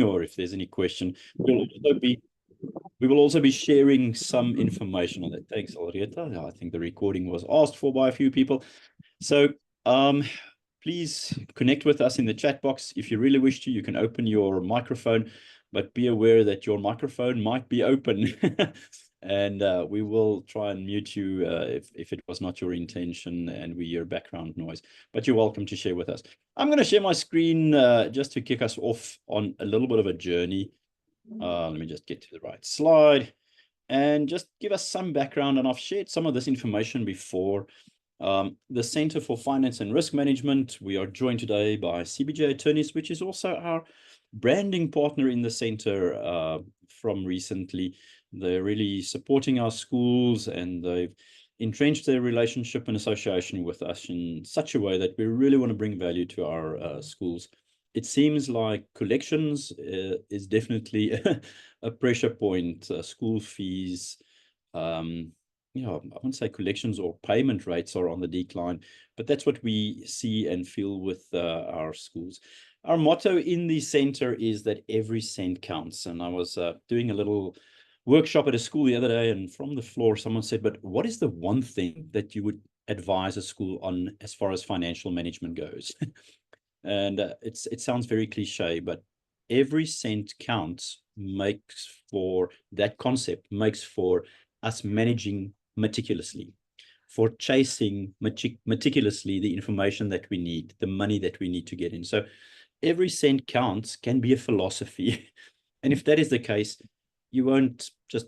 or if there's any question. We will also be sharing some information on that. Thanks, Alreta. I think the recording was asked for by a few people. So please connect with us in the chat box. If you really wish to, you can open your microphone, but be aware that your microphone might be open. And we will try and mute you if it was not your intention and we hear background noise. But you're welcome to share with us. I'm going to share my screen just to kick us off on a little bit of a journey. Let me just get to the right slide and just give us some background. And I've shared some of this information before. The Center for Finance and Risk Management, we are joined today by CBJ Attorneys, which is also our branding partner in the center from recently. They're really supporting our schools, and they've entrenched their relationship and association with us in such a way that we really want to bring value to our schools. It seems like collections is definitely a pressure point. School fees, I wouldn't say collections or payment rates are on the decline, but that's what we see and feel with our schools. Our motto in the center is that every cent counts. And I was doing a little workshop at a school the other day, and from the floor, someone said, but what is the one thing that you would advise a school on as far as financial management goes? And it sounds very cliche, but every cent counts makes for that concept, makes for us managing meticulously, for chasing meticulously the information that we need, the money that we need to get in. So every cent counts can be a philosophy. And if that is the case, you won't just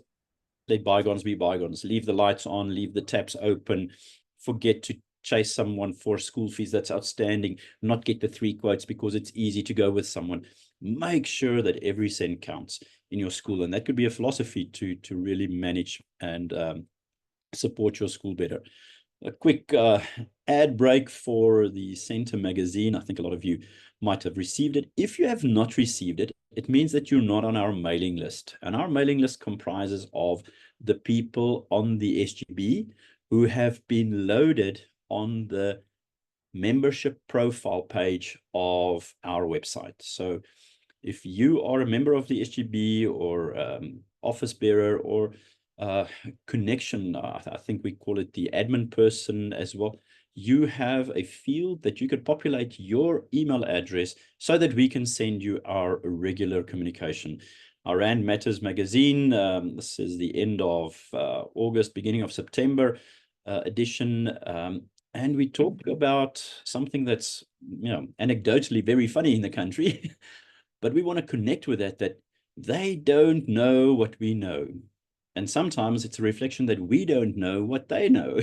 let bygones be bygones, leave the lights on, leave the taps open, forget to chase someone for school fees that's outstanding, not get the 3 quotes because it's easy to go with someone. Make sure that every cent counts in your school. And that could be a philosophy to really manage and support your school better. A quick ad break for the Center magazine. I think a lot of you might have received it. If you have not received it, it means that you're not on our mailing list. And our mailing list comprises of the people on the SGB who have been loaded on the membership profile page of our website. So if you are a member of the SGB or office bearer or connection, I think we call it the admin person as well, you have a field that you could populate your email address so that we can send you our regular communication. Our Rand Matters magazine, this is the end of August, beginning of September edition, and we talk about something that's, anecdotally very funny in the country, but we want to connect with that they don't know what we know. And sometimes it's a reflection that we don't know what they know.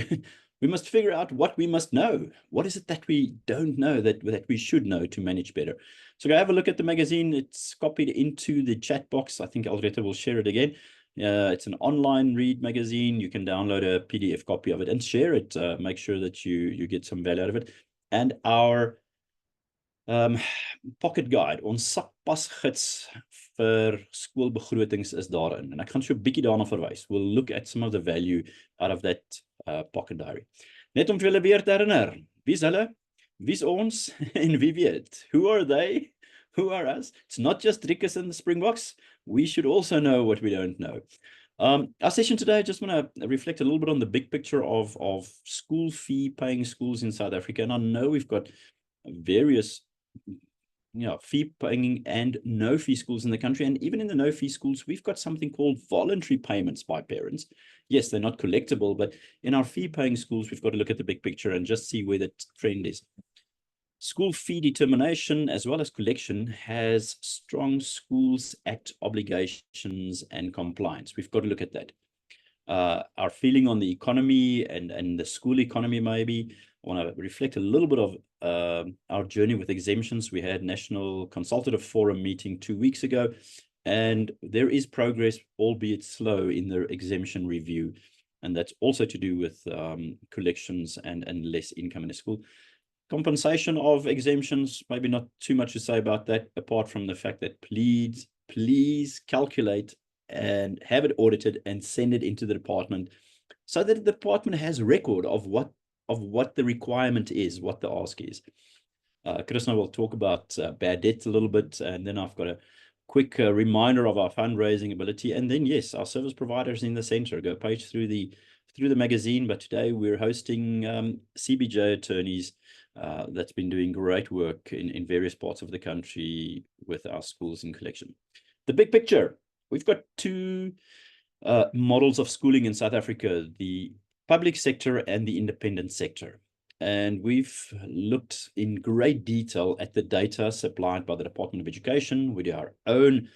We must figure out what we must know. What is it that we don't know that we should know to manage better? So go have a look at the magazine. It's copied into the chat box. I think Alreta will share it again. It's an online read magazine. You can download a PDF copy of it and share it. Make sure that you get some value out of it. And our pocket guide, ons sakpasgids vir skoolbegrotings is daarin. En ek gaan so 'n bietjie daarna verwys. We'll look at some of the value out of that pocket diary. Net om vir julle weer te herinner, wie's hulle? Wie's ons? En wie weet? Who are they? Who are us? It's not just Rikus and the Springboks. We should also know what we don't know. Our session today, I just want to reflect a little bit on the big picture of school fee paying schools in South Africa. And I know we've got various fee paying and no fee schools in the country. And even in the no fee schools, we've got something called voluntary payments by parents. Yes, they're not collectible, but in our fee paying schools, we've got to look at the big picture and just see where the trend is. School fee determination as well as collection has strong Schools Act obligations and compliance. We've got to look at that. Our feeling on the economy and the school economy maybe. I want to reflect a little bit of our journey with exemptions. We had National Consultative Forum meeting 2 weeks ago, and there is progress, albeit slow, in the exemption review. And that's also to do with collections and less income in a school. Compensation of exemptions, maybe not too much to say about that, apart from the fact that please calculate and have it audited and send it into the department so that the department has record of what the requirement is, what the ask is. Krisna will talk about bad debt a little bit, and then I've got a quick reminder of our fundraising ability. And then, yes, our service providers in the center. Go page through the magazine. But today we're hosting CBJ Attorneys. That's been doing great work in various parts of the country with our schools in collection. The big picture, we've got two models of schooling in South Africa, the public sector and the independent sector. And we've looked in great detail at the data supplied by the Department of Education. We do our own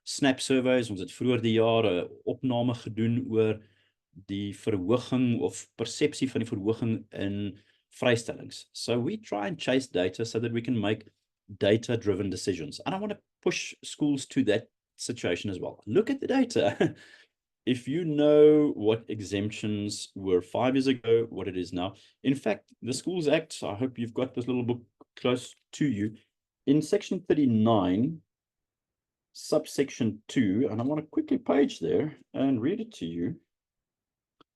SNAP surveys. Ons het vroeër die jaar 'n opname gedoen oor die verhoging of persepsie van die verhoging in vrystellings. So we try and chase data so that we can make data-driven decisions. And I want to push schools to that situation as well. Look at the data. If you know what exemptions were 5 years ago, what it is now. In fact, the Schools Act, I hope you've got this little book close to you. In section 39, subsection 2, and I want to quickly page there and read it to you.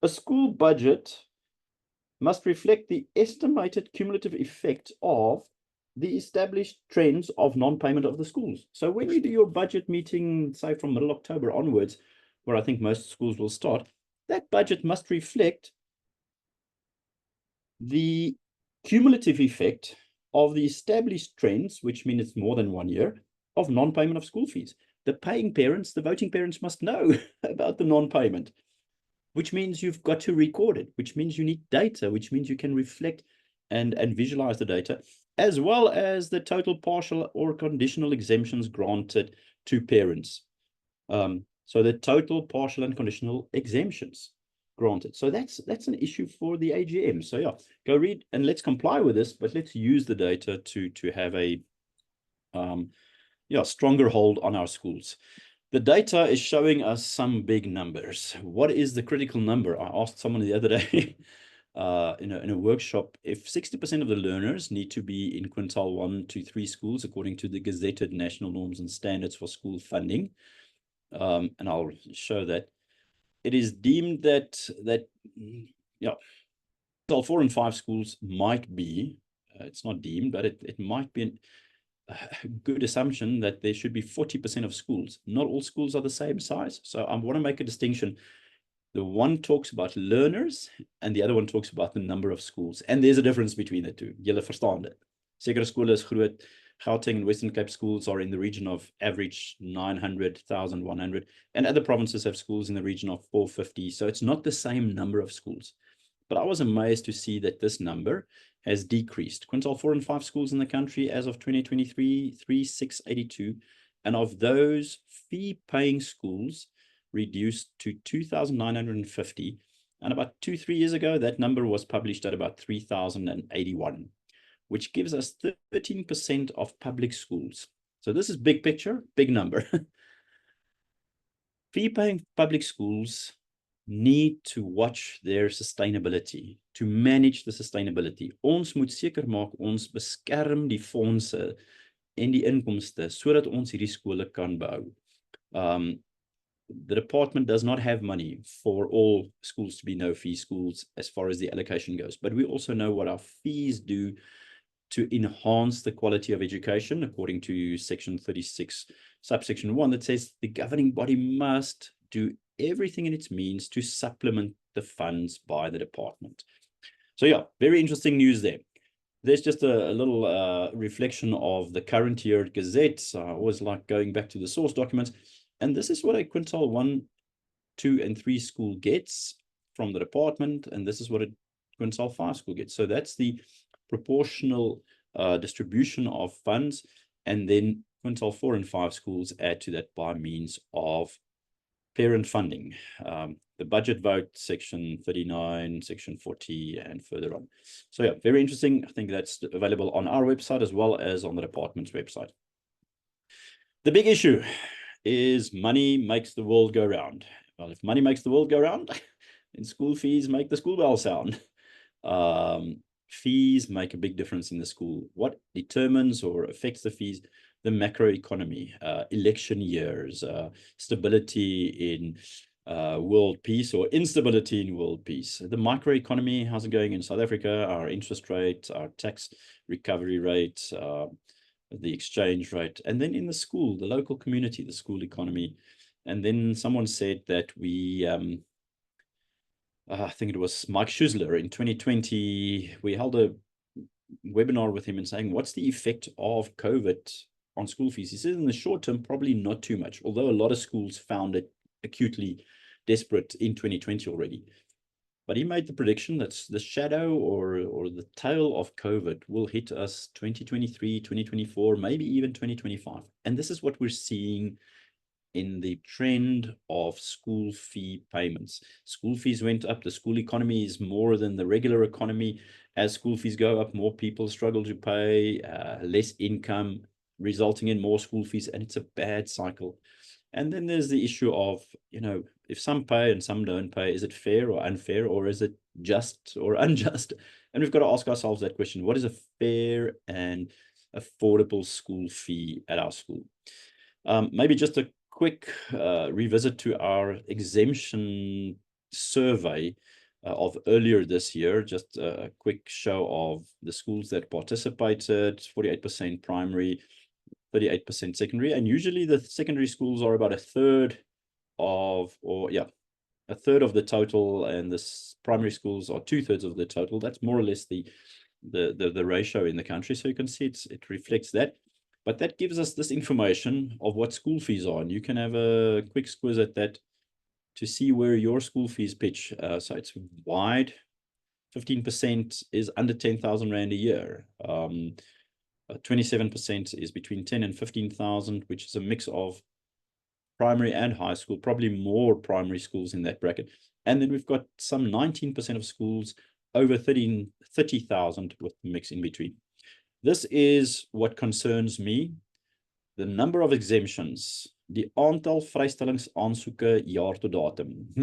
A school budget must reflect the estimated cumulative effect of the established trends of non-payment of the schools. So when you do your budget meeting, say from middle October onwards, where I think most schools will start, that budget must reflect the cumulative effect of the established trends, which means it's more than 1 year, of non-payment of school fees. The paying parents, the voting parents must know about the non-payment, which means you've got to record it, which means you need data, which means you can reflect and visualize the data, as well as the total, partial, or conditional exemptions granted to parents. So the total, partial, and conditional exemptions granted. So that's an issue for the AGM. So yeah, go read and let's comply with this, but let's use the data to have a stronger hold on our schools. The data is showing us some big numbers. What is the critical number? I asked someone the other day in a workshop, if 60% of the learners need to be in quintile 1 to 3 schools, according to the gazetted national norms and standards for school funding, and I'll show that, it is deemed that quintile 4 and 5 schools might be, it's not deemed, but it might be a good assumption that there should be 40% of schools. Not all schools are the same size. So I want to make a distinction. The one talks about learners and the other one talks about the number of schools. And there's a difference between the two. Julle verstaan dit. Sekere skole is groot. Gauteng and Western Cape schools are in the region of average 900, 1,100. And other provinces have schools in the region of 450. So it's not the same number of schools. But I was amazed to see that this number has decreased. Quintile 4 and 5 schools in the country as of 2023, 3,682. And of those, fee-paying schools reduced to 2,950. And about 2-3 years ago, that number was published at about 3,081, which gives us 13% of public schools. So this is big picture, big number. Fee-paying public schools need to watch their sustainability, to manage the sustainability. Ons moet seker maak ons beskerm die fondse en die inkomste sodat ons hierdie skole kan behou. The department does not have money for all schools to be no-fee schools as far as the allocation goes, but we also know what our fees do to enhance the quality of education, according to section 36, subsection 1, that says the governing body must do everything in its means to supplement the funds by the department. So yeah, very interesting news there. There's just a little reflection of the current year Gazette. So I always like going back to the source documents. And this is what a quintile 1, 2, and 3 school gets from the department. And this is what a quintile 5 school gets. So that's the proportional distribution of funds. And then quintile 4 and 5 schools add to that by means of parent funding. The budget vote, section 39, section 40, and further on. So yeah, very interesting. I think that's available on our website as well as on the department's website. The big issue is money makes the world go round. Well, if money makes the world go round, then school fees make the school bell sound. Fees make a big difference in the school. What determines or affects the fees? The macroeconomy, election years, stability in world peace or instability in world peace. The microeconomy, how's it going in South Africa? Our interest rate, our tax recovery rate, the exchange rate, and then in the school, the local community, the school economy. And then someone said that we, I think it was Mike Schusler in 2020, we held a webinar with him and saying, what's the effect of COVID on school fees? He says in the short term, probably not too much, although a lot of schools found it acutely desperate in 2020 already. But he made the prediction that the shadow or the tail of COVID will hit us 2023, 2024, maybe even 2025. And this is what we're seeing in the trend of school fee payments. School fees went up. The school economy is more than the regular economy. As school fees go up, more people struggle to pay, less income, resulting in more school fees, and it's a bad cycle. And then there's the issue of, you know, if some pay and some don't pay, is it fair or unfair, or is it just or unjust? And we've got to ask ourselves that question. What is a fair and affordable school fee at our school? Maybe just a quick revisit to our exemption survey of earlier this year, just a quick show of the schools that participated, 48% primary, 38% secondary, and usually the secondary schools are about a third of the total, and the primary schools are 2/3 of the total. That's more or less the ratio in the country. So you can see it reflects that. But that gives us this information of what school fees are, and you can have a quick squiz at that to see where your school fees pitch. So it's wide. 15% is under 10,000 Rand a year. 27% is between 10 and 15,000, which is a mix of primary and high school, probably more primary schools in that bracket. And then we've got some 19% of schools over 30,000 with the mix in between. This is what concerns me. The number of exemptions, die aantal vrystellingsaansoeke jaar tot datum.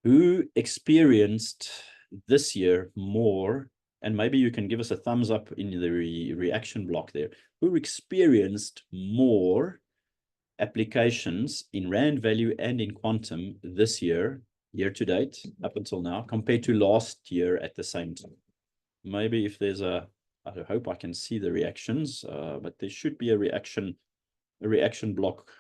Who experienced this year more, and maybe you can give us a thumbs up in the reaction block there, who experienced more applications in Rand value and in quantum this year to date, up until now, compared to last year at the same time? Maybe if there's I hope I can see the reactions, but there should be a reaction block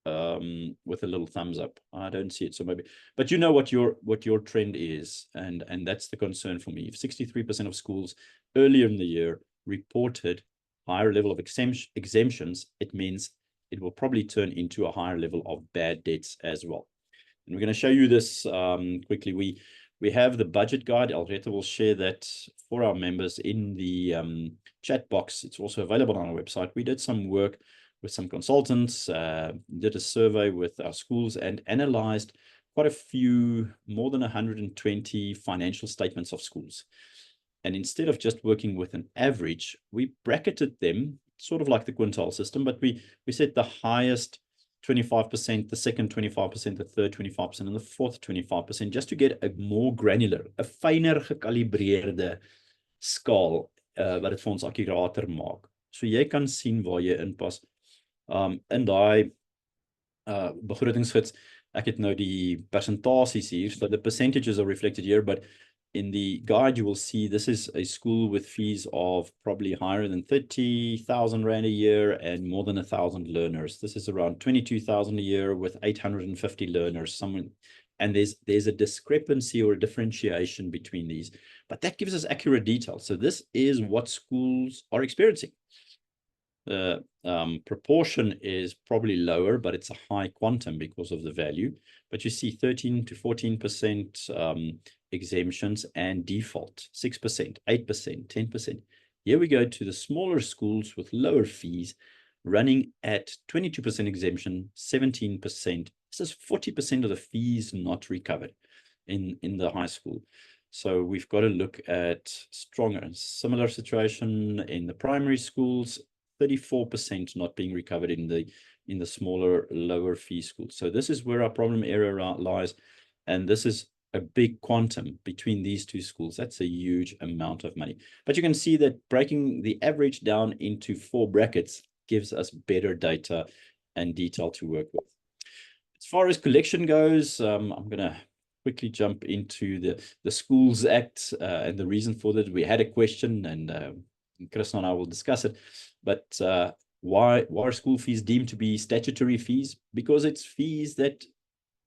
with a little thumbs up. I don't see it, so maybe, but you know what your trend is, and that's the concern for me. If 63% of schools earlier in the year reported higher level of exemptions, it means it will probably turn into a higher level of bad debts as well. And we're going to show you this quickly. We have the budget guide. Alreta will share that for our members in the chat box. It's also available on our website. We did some work with some consultants, did a survey with our schools, and analyzed quite a few, more than 120 financial statements of schools. And instead of just working with an average, we bracketed them, sort of like the quintile system, but we said the highest 25%, the second 25%, the third 25%, and the fourth 25%, just to get a more granular, a finer gekalibreerde skaal, wat dit vir ons akkurater maak. So jy kan sien waar jy inpas. In daai begrotingsgids, ek het nou die persentasies hier, so the percentages are reflected here, but in the guide, you will see this is a school with fees of probably higher than 30,000 Rand a year and more than 1,000 learners. This is around 22,000 a year with 850 learners. And there's a discrepancy or a differentiation between these, but that gives us accurate detail. So this is what schools are experiencing. The proportion is probably lower, but it's a high quantum because of the value. But you see 13 to 14% exemptions and default, 6%, 8%, 10%. Here we go to the smaller schools with lower fees, running at 22% exemption, 17%. This is 40% of the fees not recovered in the high school. So we've got to look at stronger. Similar situation in the primary schools, 34% not being recovered in the smaller, lower fee schools. So this is where our problem area lies, and this is a big quantum between these two schools. That's a huge amount of money. But you can see that breaking the average down into 4 brackets gives us better data and detail to work with. As far as collection goes, I'm going to quickly jump into the Schools Act and the reason for that. We had a question, and Krisna and I will discuss it. But why are school fees deemed to be statutory fees? Because it's fees that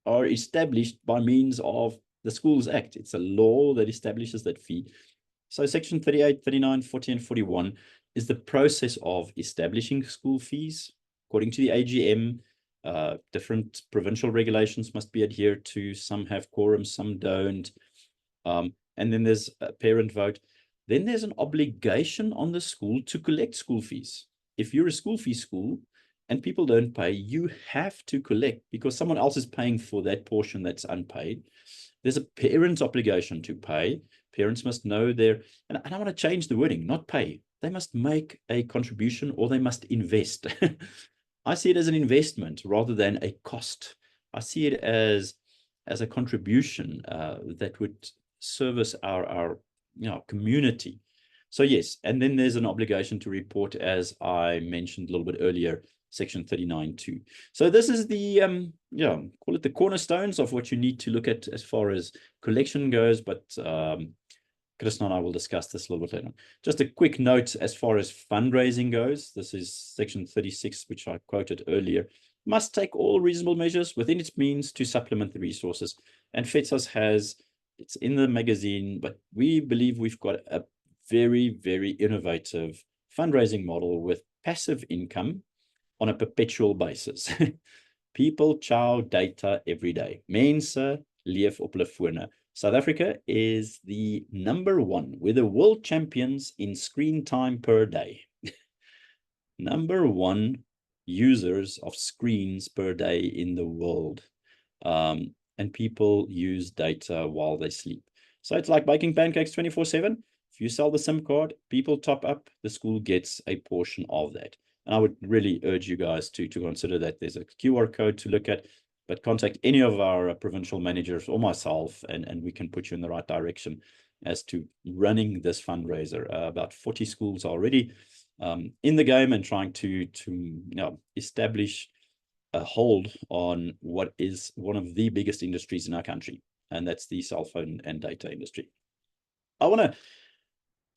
are established by means of the Schools Act. It's a law that establishes that fee. So section 38, 39, 40, and 41 is the process of establishing school fees. According to the AGM, different provincial regulations must be adhered to. Some have quorum, some don't. And then there's a parent vote. Then there's an obligation on the school to collect school fees. If you're a school fee school and people don't pay, you have to collect because someone else is paying for that portion that's unpaid. There's a parent's obligation to pay. Parents must know their, and I want to change the wording, not pay. They must make a contribution or they must invest. I see it as an investment rather than a cost. I see it as a contribution that would service our community. So yes, and then there's an obligation to report, as I mentioned a little bit earlier, section 39.2. So this is the call it the cornerstones of what you need to look at as far as collection goes, but Krisna and I will discuss this a little bit later on. Just a quick note as far as fundraising goes. This is section 36, which I quoted earlier. Must take all reasonable measures within its means to supplement the resources. And FEDSAS has, it's in the magazine, but we believe we've got a very, very innovative fundraising model with passive income on a perpetual basis. People chow data every day. Mense leef op hulle fone. South Africa is the #1. We're the world champions in screen time per day. #1 users of screens per day in the world. And people use data while they sleep. So it's like baking pancakes 24/7. If you sell the SIM card, people top up, the school gets a portion of that. And I would really urge you guys to consider that. There's a QR code to look at, but contact any of our provincial managers or myself, and we can put you in the right direction as to running this fundraiser. About 40 schools already in the game and trying to establish a hold on what is one of the biggest industries in our country, and that's the cell phone and data industry. I want to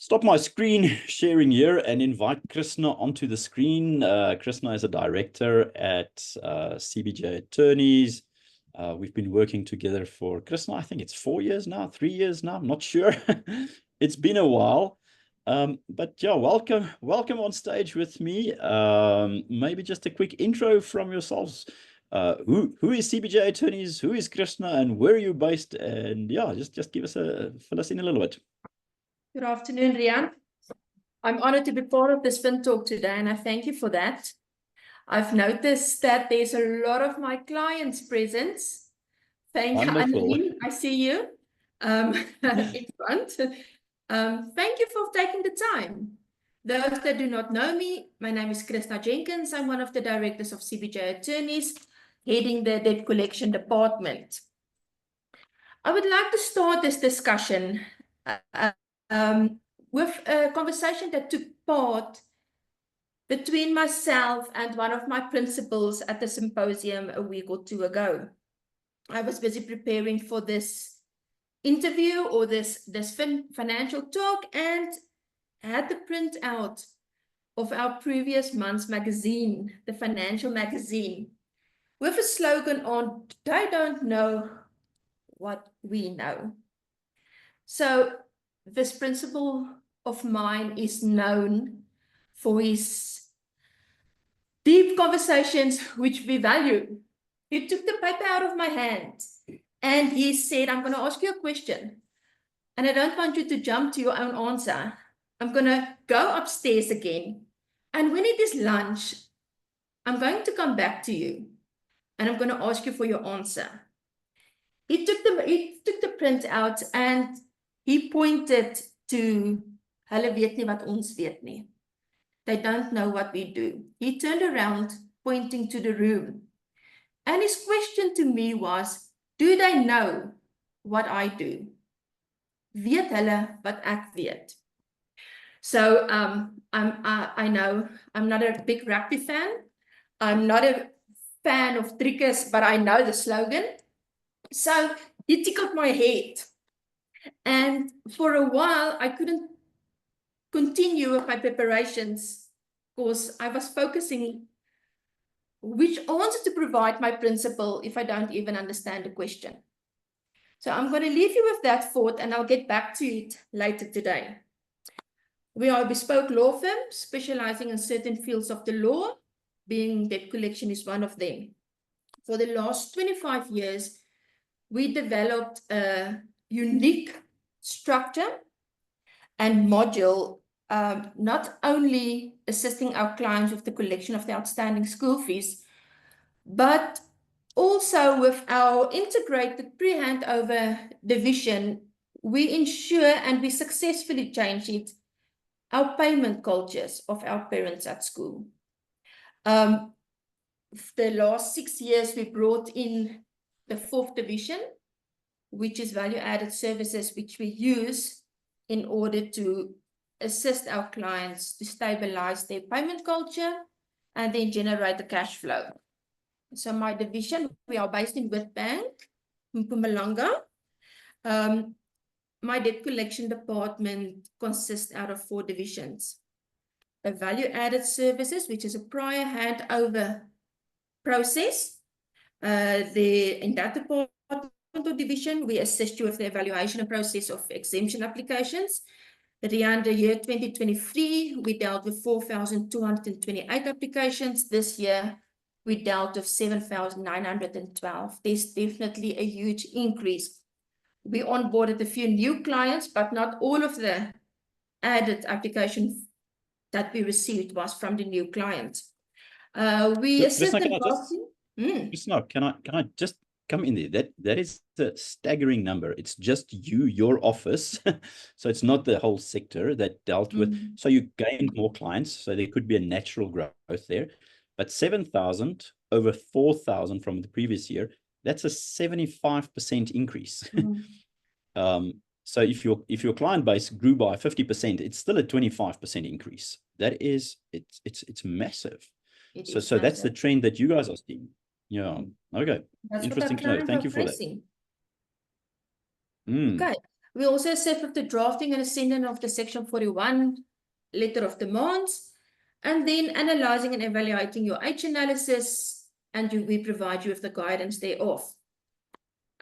stop my screen sharing here and invite Krisna onto the screen. Krisna is a director at CBJ Attorneys. We've been working together for, Krisna, I think it's 4 years now, 3 years now, I'm not sure. It's been a while. But yeah, welcome on stage with me. Maybe just a quick intro from yourselves. Who is CBJ Attorneys? Who is Krisna, and where are you based? And yeah, just give us fill us in a little bit. Good afternoon, Rian. I'm honored to be part of this FinTalk today, and I thank you for that. I've noticed that there's a lot of my clients present. Thank you, Annelien. I see you in front. Thank you for taking the time. Those that do not know me, my name is Krisna Jenkins. I'm one of the directors of CBJ Attorneys, heading the debt collection department. I would like to start this discussion with a conversation that took part between myself and one of my principals at the symposium a week or two ago. I was busy preparing for this interview or this financial talk and had the printout of our previous month's magazine, the financial magazine, with a slogan on, "They don't know what we know." So this principal of mine is known for his deep conversations, which we value. He took the paper out of my hand and he said, "I'm going to ask you a question, and I don't want you to jump to your own answer. I'm going to go upstairs again, and when it is lunch, I'm going to come back to you, and I'm going to ask you for your answer." He took the print out and he pointed to, "Hulle weet nie wat ons weet nie. They don't know what we do." He turned around, pointing to the room. And his question to me was, "Do they know what I do? Weet hulle wat ek weet?" So I know I'm not a big rugby fan. I'm not a fan of trickers, but I know the slogan. So he tickled my head. And for a while, I couldn't continue with my preparations because I was focusing which answer to provide my principal if I don't even understand the question. So I'm going to leave you with that thought and I'll get back to it later today. We are a bespoke law firm specializing in certain fields of the law, being debt collection is one of them. For the last 25 years, we developed a unique structure and module, not only assisting our clients with the collection of the outstanding school fees, but also with our integrated pre-handover division, we ensure and we successfully change it, our payment cultures of our parents at school. The last 6 years, we brought in the 4th division, which is value-added services, which we use in order to assist our clients to stabilize their payment culture and then generate the cash flow. So my division, we are based in Witbank, Mpumalanga. My debt collection department consists out of 4 divisions. A value-added services, which is a prior handover process. In that department or division, we assist you with the evaluation and process of exemption applications. At the end of year 2023, we dealt with 4,228 applications. This year, we dealt with 7,912. There's definitely a huge increase. We onboarded a few new clients, but not all of the added applications that we received was from the new clients. We assisted Krisna, can I just come in there? That is a staggering number. It's just your office. So it's not the whole sector that dealt with. So you gained more clients. So there could be a natural growth there. But 7,000 over 4,000 from the previous year, that's a 75% increase. So if your client base grew by 50%, it's still a 25% increase. That is, it's massive. So that's the trend that you guys are seeing. Yeah. Okay. That's interesting to know. Thank you for that. Okay. We also assist with the drafting and sending of the Section 41 letter of demands, and then analyzing and evaluating your H analysis, and we provide you with the guidance thereof.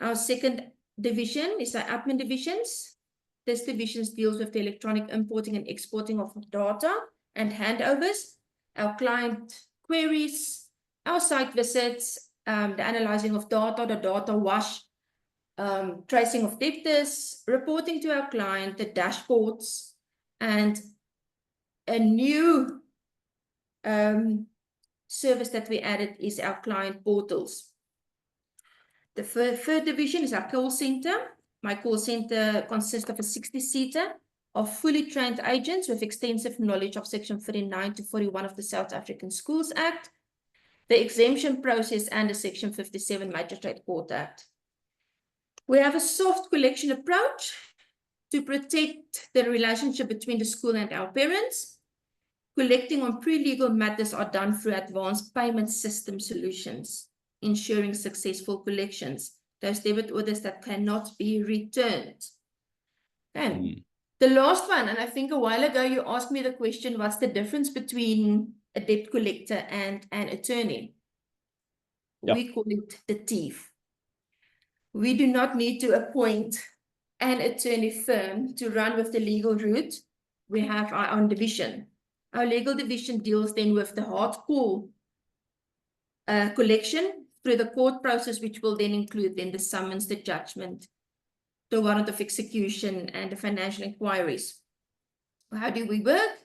Our second division is our admin divisions. This division deals with the electronic importing and exporting of data and handovers, our client queries, our site visits, the analyzing of data, the data wash, tracing of debtors, reporting to our client, the dashboards, and a new service that we added is our client portals. The third division is our call center. My call center consists of a 60-seater of fully trained agents with extensive knowledge of Section 39 to 41 of the South African Schools Act, the exemption process, and the Section 57 Magistrate Court Act. We have a soft collection approach to protect the relationship between the school and our parents. Collecting on pre-legal matters are done through advanced payment system solutions, ensuring successful collections, those debit orders that cannot be returned. And the last one, and I think a while ago you asked me the question, what's the difference between a debt collector and an attorney? Yep. We call it the thief. We do not need to appoint an attorney firm to run with the legal route. We have our own division. Our legal division deals then with the hardcore collection through the court process, which will then include then the summons, the judgment, the warrant of execution, and the financial inquiries. How do we work?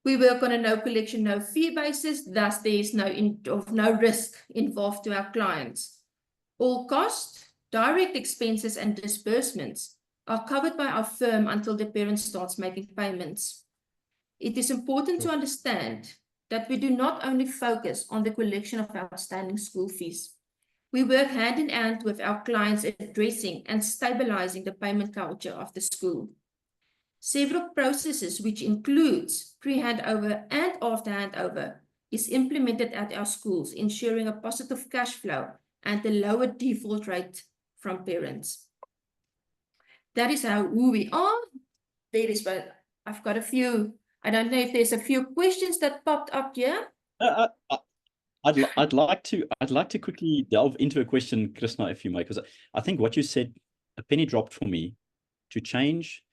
We work on a no collection, no fee basis, thus there is no risk involved to our clients. All costs, direct expenses, and disbursements are covered by our firm until the parent starts making payments. It is important to understand that we do not only focus on the collection of outstanding school fees. We work hand in hand with our clients addressing and stabilizing the payment culture of the school. Several processes, which includes pre-handover and after handover, is implemented at our schools, ensuring a positive cash flow and a lower default rate from parents. That is who we are. That is I've got a few, I don't know if there's a few questions that popped up here. I'd like to quickly delve into a question, Krisna, if you may, because I think what you said, a penny dropped for me, to change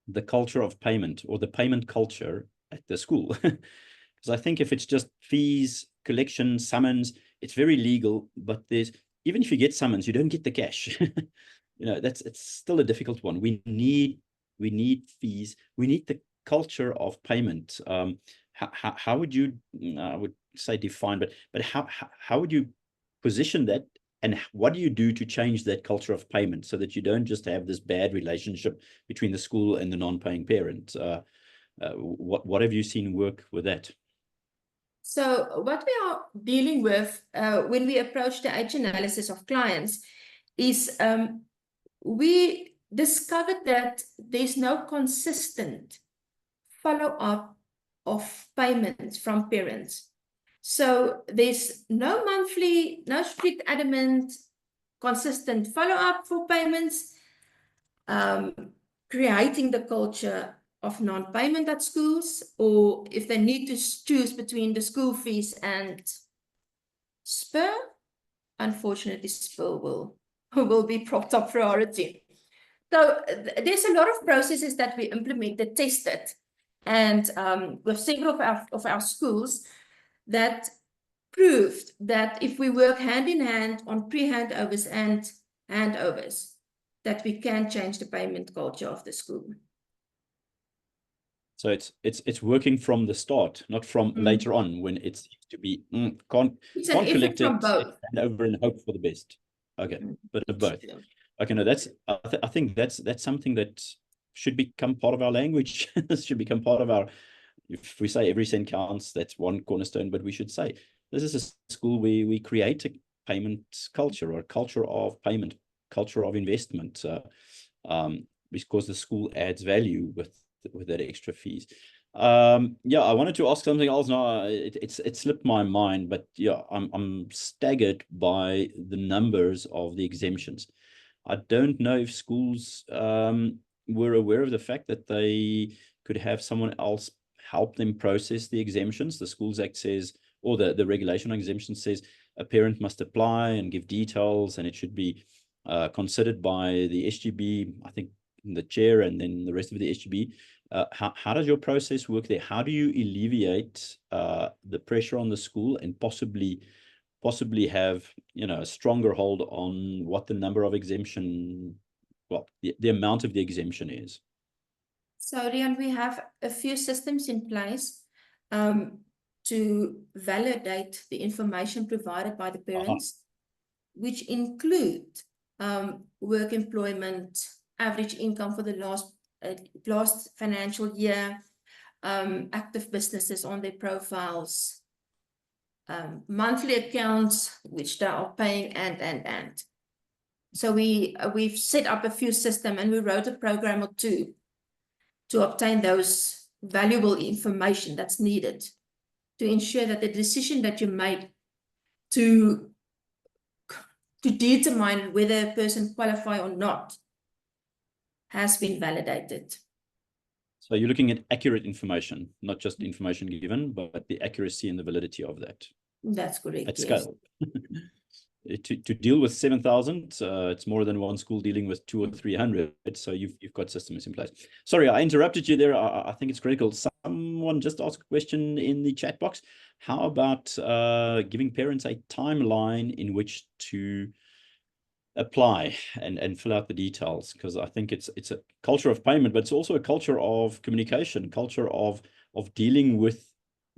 the culture of payment or the payment culture at the school. Because I think if it's just fees, collection, summons, it's very legal, but there's, even if you get summons, you don't get the cash. You know, it's still a difficult one. We need fees. We need the culture of payment. How would you, I would say define, but how would you position that, and what do you do to change that culture of payment so that you don't just have this bad relationship between the school and the non-paying parent? What have you seen work with that? So what we are dealing with when we approach the age analysis of clients is we discovered that there's no consistent follow-up of payments from parents. So there's no monthly, no strict, adamant, consistent follow-up for payments, creating the culture of non-payment at schools, or if they need to choose between the school fees and SPUR, unfortunately SPUR will be top priority. So there's a lot of processes that we implemented, tested, and with several of our schools that proved that if we work hand in hand on pre-handovers and handovers, that we can change the payment culture of the school. So it's working from the start, not from later on when it seems to be can't collect it, hand over and hope for the best. Okay, but of both. Okay, no, that's I think that's something that should become part of our language. This should become part of our. If we say every cent counts, that's one cornerstone. But we should say this is a school where we create a payment culture, or a culture of payment, culture of investment, because the school adds value with that extra fees. Yeah, I wanted to ask something else now. It slipped my mind, but yeah, I'm staggered by the numbers of the exemptions. I don't know if schools were aware of the fact that they could have someone else help them process the exemptions. The Schools Act says, or the regulation on exemption says, a parent must apply and give details, and it should be considered by the SGB, I think the chair, and then the rest of the SGB. How does your process work there? How do you alleviate the pressure on the school and possibly have, you know, a stronger hold on what the number of exemption, well, the amount of the exemption is? So, Rian, we have a few systems in place to validate the information provided by the parents, which include work employment, average income for the last financial year, active businesses on their profiles, monthly accounts, which they are paying, and. So we've set up a few systems, and we wrote a program or two to obtain those valuable information that's needed to ensure that the decision that you made to determine whether a person qualify or not has been validated. So you're looking at accurate information, not just information given, but the accuracy and the validity of that. That's correct. At scale. To deal with 7,000, it's more than one school dealing with 200 or 300. So you've got systems in place. Sorry, I interrupted you there. I think it's critical. Someone just asked a question in the chat box. How about giving parents a timeline in which to apply and fill out the details? Because I think it's a culture of payment, but it's also a culture of communication, culture of dealing with.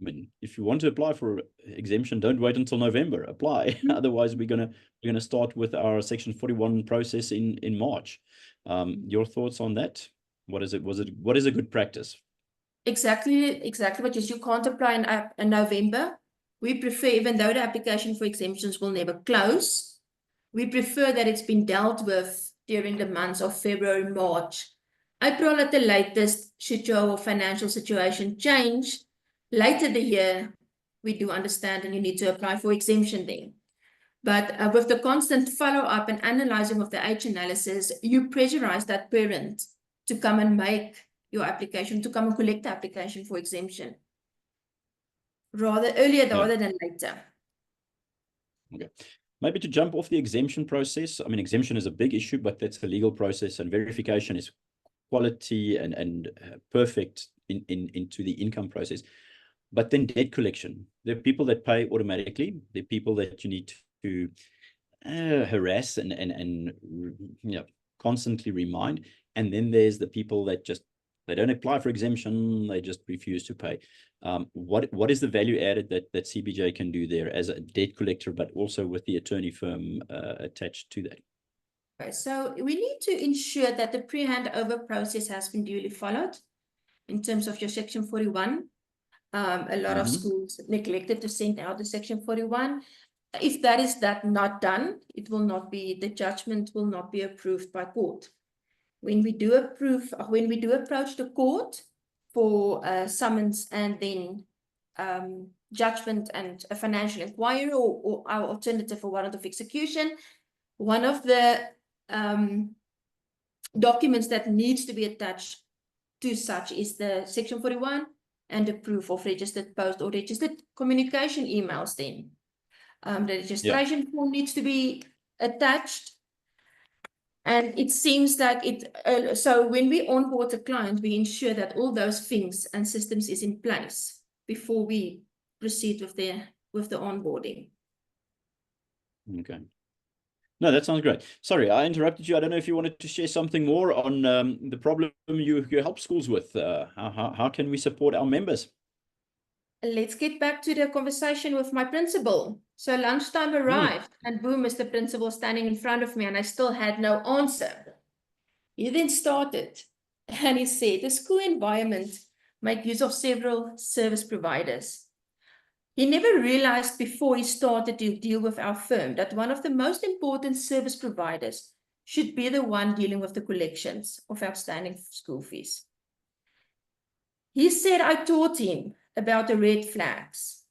I mean, if you want to apply for exemption, don't wait until November. Apply. Otherwise, we're gonna start with our Section 41 process in March. Your thoughts on that? What is it? What is a good practice? Exactly what you can't apply in November. We prefer, even though the application for exemptions will never close, we prefer that it's been dealt with during the months of February, March, April at the latest. Should your financial situation change later the year, we do understand, and you need to apply for exemption then. But with the constant follow-up and analyzing of the age analysis, you pressurize that parent to come and make your application, to come and collect the application for exemption. Earlier rather than later. Okay. Maybe to jump off the exemption process, I mean, exemption is a big issue, but that's a legal process, and verification is quality and perfect into the income process. But then debt collection, there are people that pay automatically. There are people that you need to harass and constantly remind. And then there's the people that just, they don't apply for exemption, they just refuse to pay. What is the value added that CBJ can do there as a debt collector, but also with the attorney firm attached to that? Okay, so we need to ensure that the pre-handover process has been duly followed in terms of your Section 41. A lot of schools neglected to send out the Section 41. If that is not done, it will not be, the judgment will not be approved by court. When we do approach the court for summons and then judgment and a financial inquiry or our alternative for warrant of execution, one of the documents that needs to be attached to such is the Section 41 and the proof of registered post or registered communication emails then. The registration form needs to be attached. And it seems like it, so when we onboard a client, we ensure that all those things and systems is in place before we proceed with the onboarding. Okay. No, that sounds great. Sorry, I interrupted you. I don't know if you wanted to share something more on the problem you help schools with. How can we support our members? Let's get back to the conversation with my principal. So lunchtime arrived and boom, is the principal standing in front of me and I still had no answer. He then started and he said, the school environment make use of several service providers. He never realized before he started to deal with our firm that one of the most important service providers should be the one dealing with the collections of outstanding school fees. He said, I taught him about the red flags.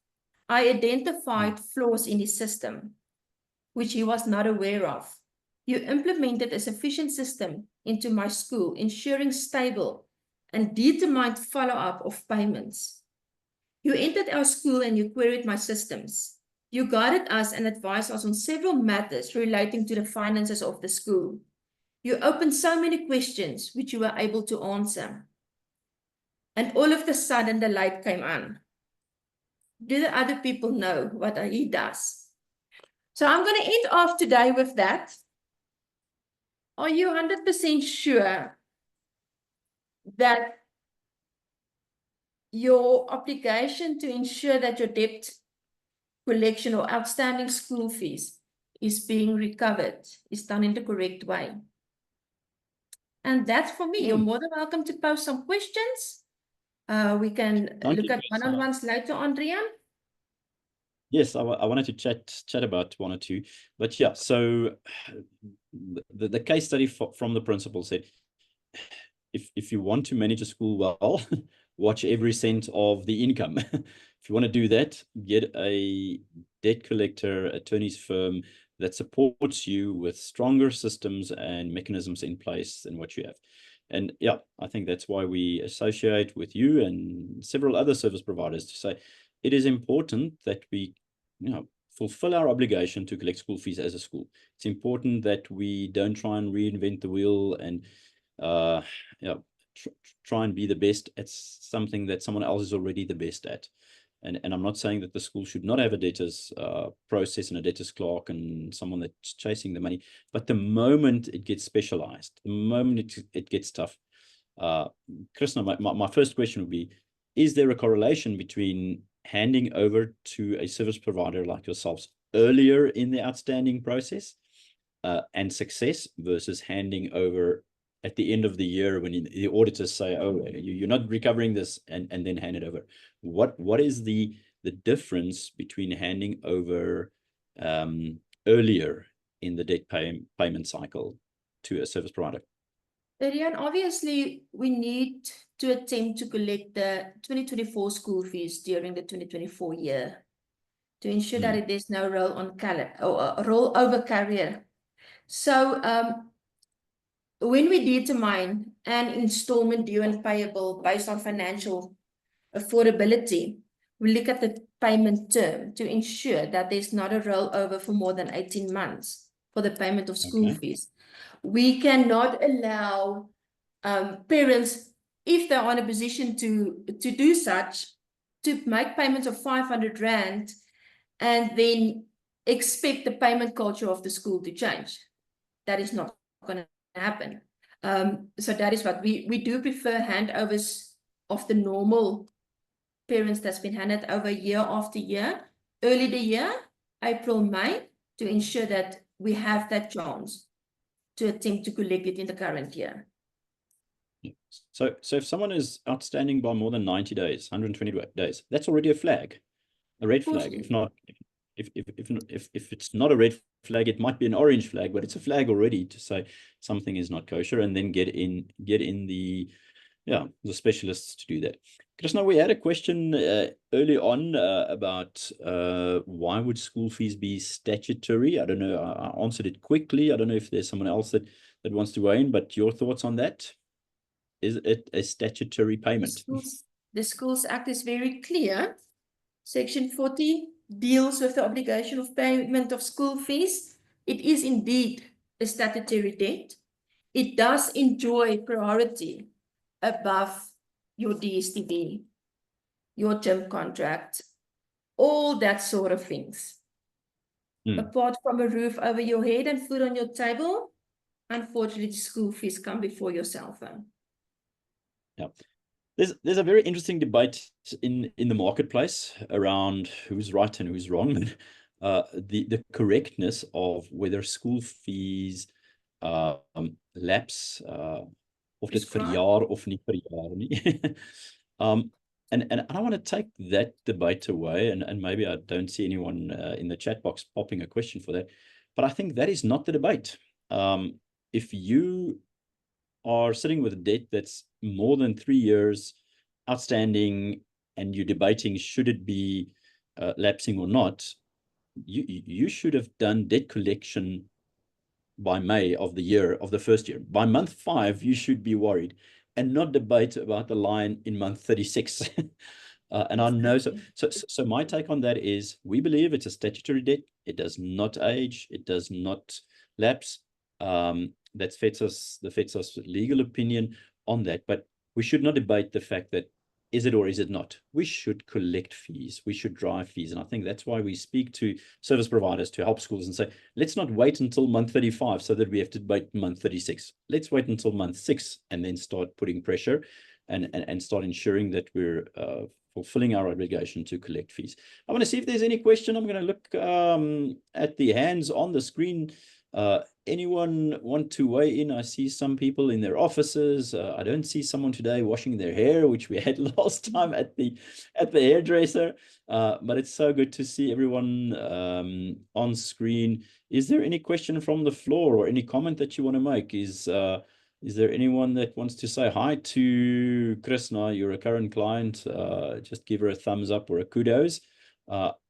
I identified flaws in his system, which he was not aware of. You implemented a sufficient system into my school, ensuring stable and determined follow-up of payments. You entered our school and you queried my systems. You guided us and advised us on several matters relating to the finances of the school. You opened so many questions which you were able to answer. And all of a sudden the light came on. Do the other people know what he does? So I'm going to end off today with that. Are you 100% sure that your obligation to ensure that your debt collection or outstanding school fees is being recovered is done in the correct way? And that's for me. You're more than welcome to post some questions. We can look at one-on-ones later on, Rian. Yes, I wanted to chat about one or two, but yeah, so the case study from the principal said, if you want to manage a school well, watch every cent of the income. If you want to do that, get a debt collector, attorney's firm that supports you with stronger systems and mechanisms in place than what you have. And yeah, I think that's why we associate with you and several other service providers to say it is important that we, fulfill our obligation to collect school fees as a school. It's important that we don't try and reinvent the wheel and try and be the best at something that someone else is already the best at. And I'm not saying that the school should not have a debtors process and a debtors clerk and someone that's chasing the money. But the moment it gets specialized, the moment it gets tough, Krisna, my first question would be, is there a correlation between handing over to a service provider like yourselves earlier in the outstanding process and success versus handing over at the end of the year when the auditors say, oh, you're not recovering this, and then hand it over? What is the difference between handing over earlier in the debt payment cycle to a service provider? Rian, obviously, we need to attempt to collect the 2024 school fees during the 2024 year to ensure that there's no rollover carrier. So when we determine an installment due and payable based on financial affordability, we look at the payment term to ensure that there's not a rollover for more than 18 months for the payment of school fees. We cannot allow parents, if they're in a position to do such, to make payments of 500 Rand and then expect the payment culture of the school to change. That is not going to happen. So that is what we do prefer handovers of the normal parents that's been handed over year after year, early the year, April, May, to ensure that we have that chance to attempt to collect it in the current year. So if someone is outstanding by more than 90 days, 120 days, that's already a flag, a red flag. If not, if it's not a red flag, it might be an orange flag, but it's a flag already to say something is not kosher, and then get in the specialists to do that. Krisna, we had a question early on about why would school fees be statutory? I don't know. I answered it quickly. I don't know if there's someone else that wants to weigh in, but your thoughts on that? Is it a statutory payment? The Schools Act is very clear. Section 40 deals with the obligation of payment of school fees. It is indeed a statutory debt. It does enjoy priority above your DSTB, your gym contract, all that sort of things. Apart from a roof over your head and food on your table, unfortunately, school fees come before your cell phone. Yeah, there's a very interesting debate in the marketplace around who's right and who's wrong. The correctness of whether school fees lapse of dit vir jaar of nie vir jaar nie. And I want to take that debate away, and maybe I don't see anyone in the chat box popping a question for that, but I think that is not the debate. If you are sitting with a debt that's more than 3 years outstanding and you're debating should it be lapsing or not, you should have done debt collection by May of the first year. By month 5, you should be worried and not debate about the line in month 36. And I know, so my take on that is we believe it's a statutory debt. It does not age. It does not lapse. That's the FEDSAS legal opinion on that. But we should not debate the fact that is it or is it not? We should collect fees. We should drive fees. And I think that's why we speak to service providers to help schools and say, let's not wait until month 35 so that we have to debate month 36. Let's wait until month 6 and then start putting pressure and start ensuring that we're fulfilling our obligation to collect fees. I want to see if there's any question. I'm going to look at the hands on the screen. Anyone want to weigh in? I see some people in their offices. I don't see someone today washing their hair, which we had last time at the hairdresser. But it's so good to see everyone on screen. Is there any question from the floor or any comment that you want to make? Is there anyone that wants to say hi to Krisna? You're a current client. Just give her a thumbs up or a kudos.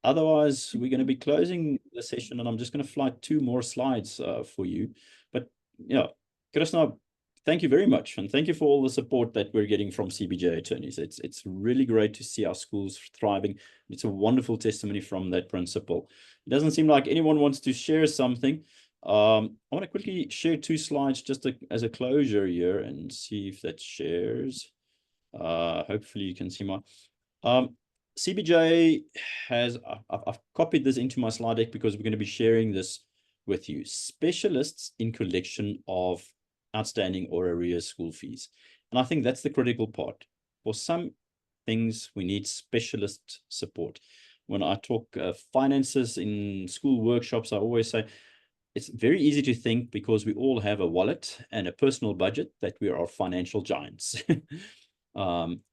Otherwise, we're going to be closing the session, and I'm just going to fly 2 more slides for you. But yeah, Krisna, thank you very much, and thank you for all the support that we're getting from CBJ Attorneys. It's really great to see our schools thriving. It's a wonderful testimony from that principal. It doesn't seem like anyone wants to share something. I want to quickly share 2 slides just as a closure here and see if that shares. Hopefully you can see my... CBJ has, I've copied this into my slide deck because we're going to be sharing this with you. Specialists in collection of outstanding or arrears school fees. And I think that's the critical part. For some things, we need specialist support. When I talk finances in school workshops, I always say, it's very easy to think because we all have a wallet and a personal budget that we are financial giants.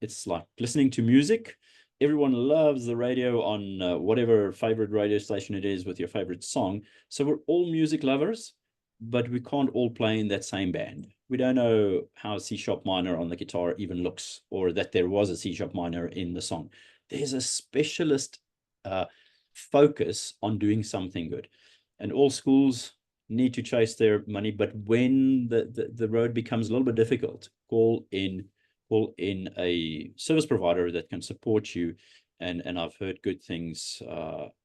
It's like listening to music. Everyone loves the radio on whatever favorite radio station it is with your favorite song. So we're all music lovers, but we can't all play in that same band. We don't know how a C-sharp minor on the guitar even looks, or that there was a C-sharp minor in the song. There's a specialist focus on doing something good. And all schools need to chase their money, but when the road becomes a little bit difficult, call in a service provider that can support you. And I've heard good things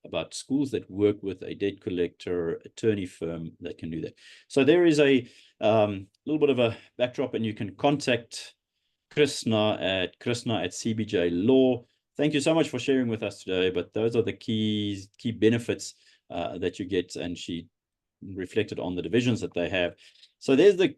about schools that work with a debt collector attorney firm that can do that. So there is a little bit of a backdrop, and you can contact Krisna at CBJ Law. Thank you so much for sharing with us today. But those are the key benefits that you get, and she reflected on the divisions that they have. So there's the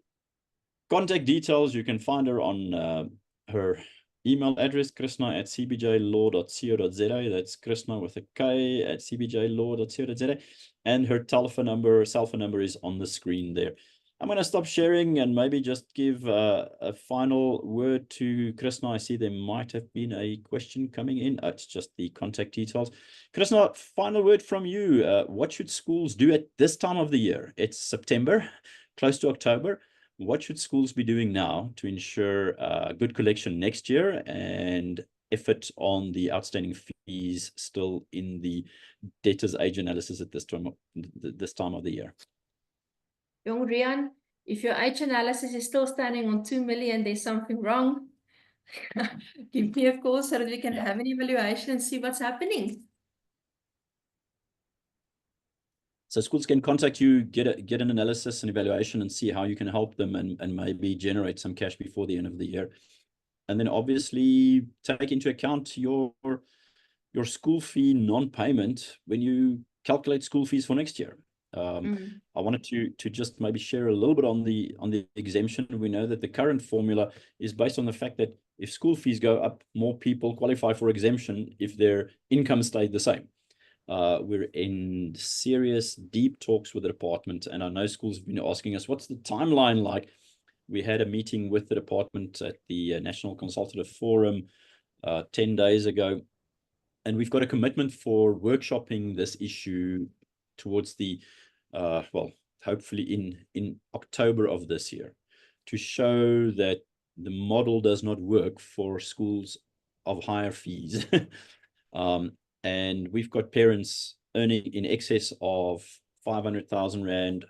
contact details. You can find her on her email address, Krisna at cbjlaw.co.za. That's Krisna with a K at cbjlaw.co.za. And her telephone number, cell phone number is on the screen there. I'm going to stop sharing and maybe just give a final word to Krisna. I see there might have been a question coming in. It's just the contact details. Krisna, final word from you. What should schools do at this time of the year? It's September, close to October. What should schools be doing now to ensure good collection next year and effort on the outstanding fees still in the debtors age analysis at this time of the year? Young Rian, if your age analysis is still standing on 2 million, there's something wrong. Give me a call so that we can have an evaluation and see what's happening. So schools can contact you, get an analysis and evaluation, and see how you can help them and maybe generate some cash before the end of the year. And then obviously take into account your school fee non-payment when you calculate school fees for next year. I wanted to just maybe share a little bit on the exemption. We know that the current formula is based on the fact that if school fees go up, more people qualify for exemption if their income stayed the same. We're in serious, deep talks with the department, and I know schools have been asking us, what's the timeline like? We had a meeting with the department at the National Consultative Forum 10 days ago, and we've got a commitment for workshopping this issue towards the well, hopefully in October of this year, to show that the model does not work for schools of higher fees. And we've got parents earning in excess of 500,000 Rand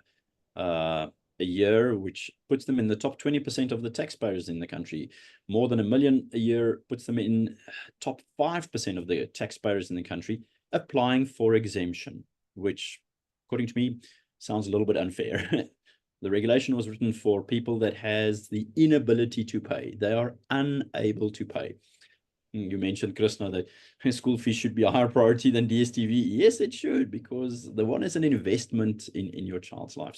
a year, which puts them in the top 20% of the taxpayers in the country. More than $1 million a year puts them in top 5% of the taxpayers in the country applying for exemption, which, according to me, sounds a little bit unfair. The regulation was written for people that has the inability to pay. They are unable to pay. You mentioned, Krisna, that school fees should be a higher priority than DSTV. Yes, it should, because the one is an investment in your child's life.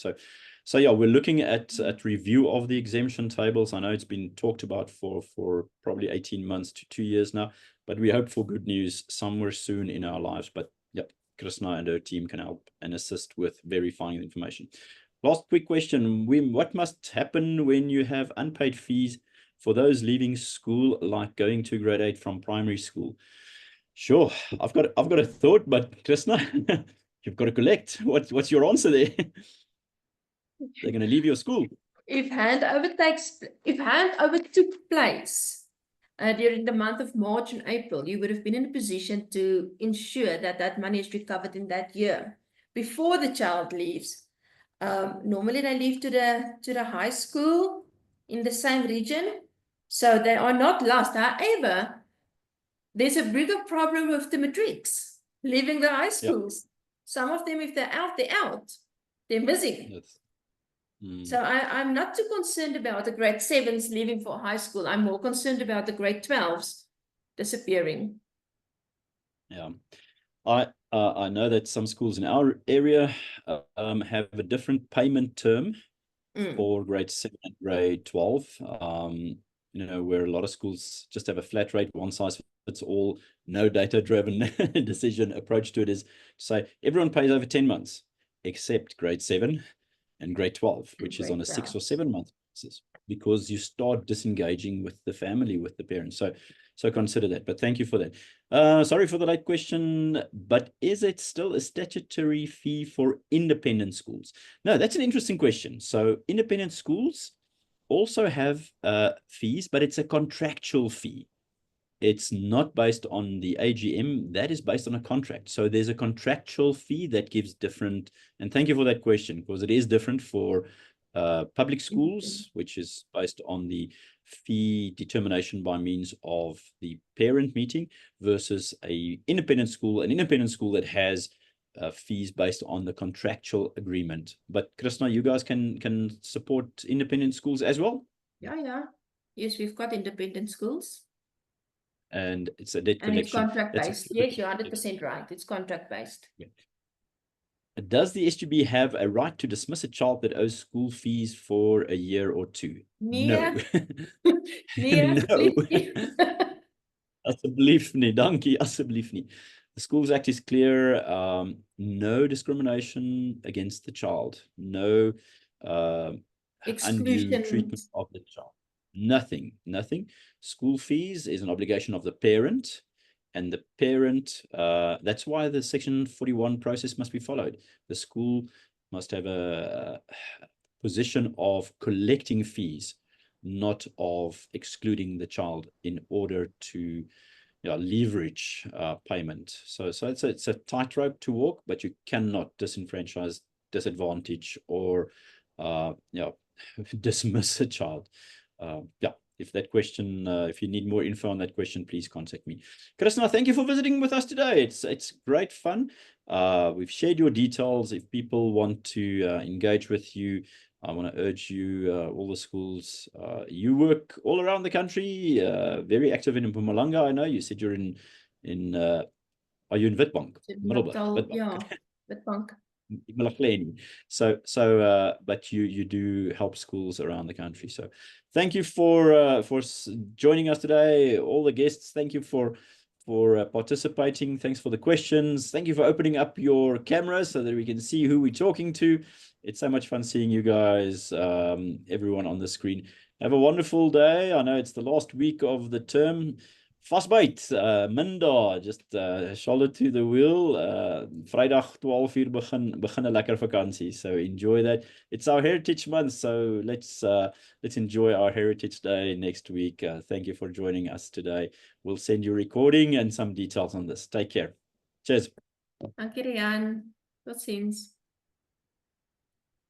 So yeah, we're looking at review of the exemption tables. I know it's been talked about for probably 18 months to 2 years now, but we hope for good news somewhere soon in our lives. But yeah, Krisna and her team can help and assist with verifying the information. Last quick question, Wim, what must happen when you have unpaid fees for those leaving school, like going to grade 8 from primary school? Sure, I've got a thought, but Krisna, you've got to collect. What's your answer there? They're going to leave your school. If handover took place during the month of March and April, you would have been in a position to ensure that that money is recovered in that year before the child leaves. Normally they leave to the high school in the same region, so they are not lost. However, there's a bigger problem with the matrics leaving the high schools. Yep. Some of them, if they're out, they're out. They're missing. Yes. So I'm not too concerned about the grade 7s leaving for high school. I'm more concerned about the grade 12s disappearing. Yeah. I know that some schools in our area have a different payment term for grade 7 and grade 12. You know, where a lot of schools just have a flat rate, one size fits all, no data-driven decision approach to it is to say everyone pays over 10 months except grade 7 and grade 12, which is on a 6 or 7 month basis, because you start disengaging with the family, with the parents. So consider that. But thank you for that. Sorry for the late question, but is it still a statutory fee for independent schools? No, that's an interesting question. So independent schools also have fees, but it's a contractual fee. it's not based on the AGM. That is based on a contract. So there's a contractual fee that gives different, and thank you for that question, because it is different for public schools, which is based on the fee determination by means of the parent meeting, versus an independent school that has fees based on the contractual agreement. But Krisna, you guys can support independent schools as well? Yeah. Yes, we've got independent schools. And it's a debt And it's collection. contract-based. Yes, you're 100% right. It's contract-based. Yeah. Does the SGB have a right to dismiss a child that owes school fees for a year or two? No. No. Asseblief nie. Dankie, asseblief nie. The Schools Act is clear. No discrimination against the child. No undue treatment of the child. Nothing. School fees is an obligation of the parent, and the parent, that's why the Section 41 process must be followed. The school must have a position of collecting fees, not of excluding the child in order to leverage payment. So it's a tightrope to walk, but you cannot disenfranchise, disadvantage, or dismiss a child. If that question, if you need more info on that question, please contact me. Krisna, thank you for visiting with us today. It's great fun. We've shared your details. If people want to engage with you, I want to urge you, all the schools, you work all around the country, very active in Mpumalanga. I know you said you're in are you in Witbank? Middelburg? Yeah, Witbank. eMalahleni. So but you do help schools around the country. So thank you for joining us today. All the guests, thank you for participating. Thanks for the questions. Thank you for opening up your cameras so that we can see who we're talking to. It's so much fun seeing you guys, everyone on the screen. Have a wonderful day. I know it's the last week of the term. Vastbyt, Minda, just shoulder to the wheel. Vrydag 12 uur begin 'n lekker vakansie. So enjoy that. It's our Heritage Month, so let's enjoy our Heritage Day next week. Thank you for joining us today. We'll send you a recording and some details on this. Take care. Cheers. Dankie Rian. Tot ziens.